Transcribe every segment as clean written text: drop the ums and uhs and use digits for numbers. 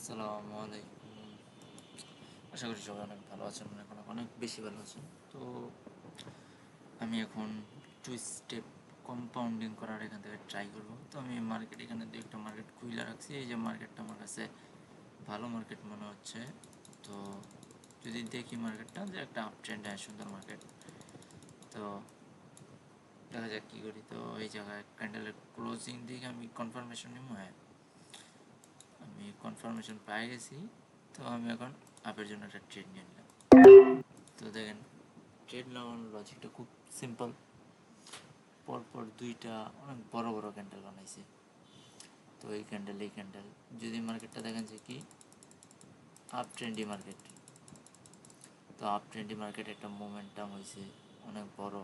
আসসালামু আলাইকুম। আশা করি সবাই অনেক ভালো আছেন, অনেক অনেক অনেক বেশি ভালো আছেন। তো আমি এখন টু স্টেপ কম্পাউন্ডিং করার এখান থেকে ট্রাই করব। তো আমি এখানে দু একটা মার্কেট খুলে রাখছি। এই যে মার্কেটটা আমার কাছে ভালো মার্কেট মনে হচ্ছে। তো যদি দেখি মার্কেটটা যে একটা আপ ট্রেন্ড, সুন্দর মার্কেট। তো দেখা যাক কী করি। তো এই জায়গায় ক্যান্ডেলের ক্লোজিং দিকে আমি কনফার্মেশন নিব। হ্যাঁ, আমি কনফার্মেশন পেয়ে গেছি। তো আমি এখন আপের জন্য একটা ট্রেড নিয়ে নিলাম। তো দেখেন, ট্রেড নেওয়ার লজিকটা খুব সিম্পল। পরপর দুইটা অনেক বড় বড় ক্যান্ডেল বানাইছে। তো এই ক্যান্ডেল যদি মার্কেটটা দেখেন যে কি আপ ট্রেন্ডি মার্কেট, তো আপ ট্রেন্ডি মার্কেট একটা মোমেন্টাম হয়েছে অনেক বড়।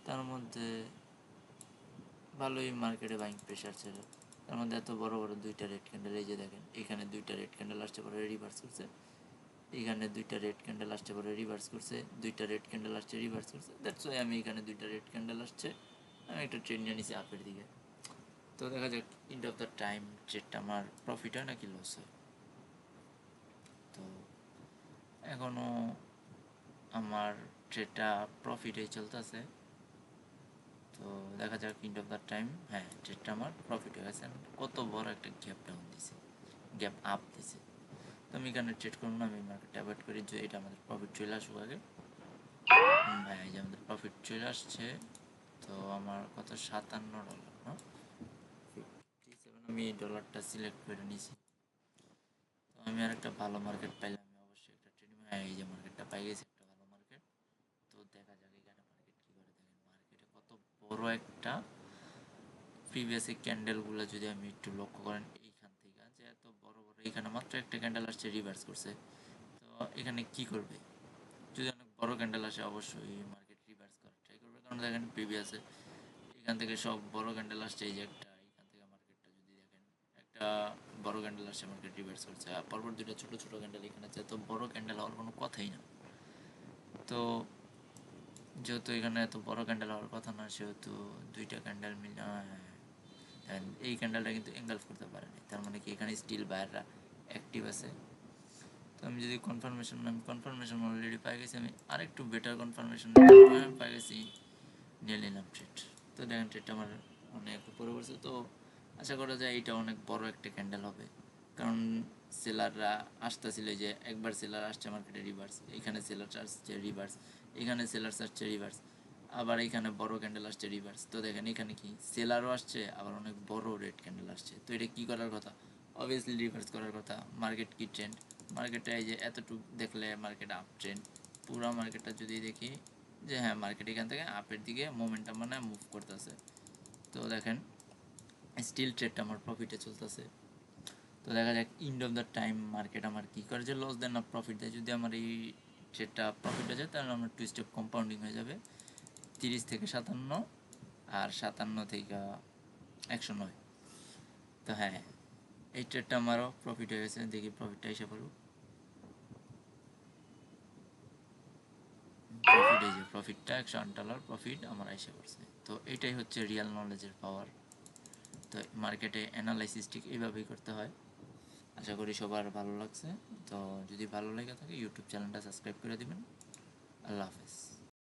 তার মধ্যে ভালোই মার্কেটে বাইং প্রেশার ছিল। তার মধ্যে এত বড় বড় দুইটা রেড ক্যান্ডেল, এই যে দেখেন এখানে দুইটা রেড ক্যান্ডেল আসছে, পরে রিভার্স করছে। এখানে দুইটা রেড ক্যান্ডেল আসছে, পরে রিভার্স করছে। দুইটা রেড ক্যান্ডেল আসছে, রিভার্স করছে। দ্যাটস ওয়াই আমি এখানে দুইটা রেড ক্যান্ডেল আসছে, আমি একটা ট্রেড নিয়ে নিছি আপের দিকে। তো দেখা যাক এন্ড অফ দ্য টাইম ট্রেডটা আমার প্রফিট হয় নাকি লস হয়। তো এখনও আমার ট্রেডটা প্রফিটেই চলতেছে। তো দেখা যাক এন্ড অফ দ্য টাইম। হ্যাঁ, ট্রেডটা আমার প্রফিট হয়ে গেছে। কত বড় একটা গ্যাপ ডাউন দিছে, গ্যাপ আপ দিছে। তো আমি এখানে ট্রেড করবো না, আমি মার্কেটটা অ্যাভয়েড করি যে এটা আমাদের প্রফিট চলে আসুক আগে। হ্যাঁ, এই যে আমাদের প্রফিট চলে আসছে। তো আমার কত $57 না 57, আমি এই ডলারটা সিলেক্ট করে নিয়েছি। তো আমি আর একটা ভালো মার্কেট পাইলে আমি অবশ্যই একটা ট্রেড নিব। হ্যাঁ, এই যে মার্কেটটা পাই গেছি, একটা ভালো মার্কেট। তো দেখা যাক এখানে মার্কেট কী করে। দেখেন মার্কেটে কত বড় একটা প্রিভিয়াস এই ক্যান্ডেলগুলো যদি আমি একটু লক্ষ্য করেন, এইখান থেকে যে এত বড় বড়, এখানে মাত্র একটা ক্যান্ডেল আসছে, রিভার্স করছে। তো এখানে কি করবে? যদি অনেক বড় ক্যান্ডেল আসে অবশ্যই মার্কেট রিভার্স করার ট্রাই করবে, কারণ দেখেন প্রিভিয়াসে এখান থেকে সব বড় ক্যান্ডেল আসছে। এই যে একটা, এখান থেকে মার্কেটটা যদি দেখেন একটা বড় ক্যান্ডেল আসছে, মার্কেট রিভার্স করছে। আর পরপর দুটো ছোট ছোট ক্যান্ডেল এখানে আছে, তো বড় ক্যান্ডেল হওয়ার কোনো কথাই না। তো যেহেতু এখানে এত বড় ক্যান্ডেল হওয়ার কথা না, সেহেতু দুইটা ক্যান্ডেল মিলে এই ক্যান্ডেলটা কিন্তু এঙ্গালফ করতে পারেনি। তার মানে কি এখানে স্টিল বায়াররা অ্যাক্টিভ আছে। তো আমি যদি কনফার্মেশন অলরেডি পাই গেছি, আমি আরেকটু বেটার কনফার্মেশন পাই গেছি, নিয়ে নিলাম ট্রেড। তো দেখেন ট্রেডটা আমার অনেক উপরে পড়ছে। তো আশা করা যায় এটা অনেক বড় একটা ক্যান্ডেল হবে, কারণ সেলাররা আসতেছিল যে একবার সেলার আসছে মার্কেটে রিভার্স, এখানে সেলার আসছে রিভার্স, এখানে সেলার আসছে রিভার্স, আবার এখানে বড় ক্যান্ডেল আসছে রিভার্স। তো দেখেন এখানে কি সেলারও আসছে, আবার অনেক বড় রেড ক্যান্ডেল আসছে। তো এটা কী করার কথা? অবভিয়াসলি রিভার্স করার কথা। মার্কেট কি ট্রেন্ড? মার্কেটে এই যে এতটুকু দেখলে মার্কেট আপ ট্রেন্ড। পুরো মার্কেটটা যদি দেখি যে হ্যাঁ, মার্কেট এখান থেকে আপের দিকে মোমেন্টাম মানে মুভ করতেছে। তো দেখেন স্টিল ট্রেডটা আমার প্রফিটে চলতেছে। তো দেখা যাক end of the time market আমার কী করে, যে লস দেন না প্রফিট দেয়। যদি আমার এই ট্রেডটা প্রফিট হয়ে যায়, তাহলে আমার টু স্টেপ কম্পাউন্ডিং হয়ে যাবে 30 থেকে 57, আর 57 থেকে 109। তো হ্যাঁ, এই ট্রেডটা আমারও প্রফিট হয়ে গেছে। দেখি প্রফিটটা এসে পড়ুক। প্রফিট, এই যে প্রফিটটা $108 প্রফিট আমার এসে পড়ছে। তো এটাই হচ্ছে রিয়েল নলেজের পাওয়ার। তো মার্কেটে অ্যানালাইসিস ঠিক এইভাবেই করতে হয়। আশা করি সবার ভালো লাগছে। তো যদি ভালো লেগে থাকে ইউটিউব চ্যানেলটা সাবস্ক্রাইব করে দিবেন। আল্লাহ হাফেজ।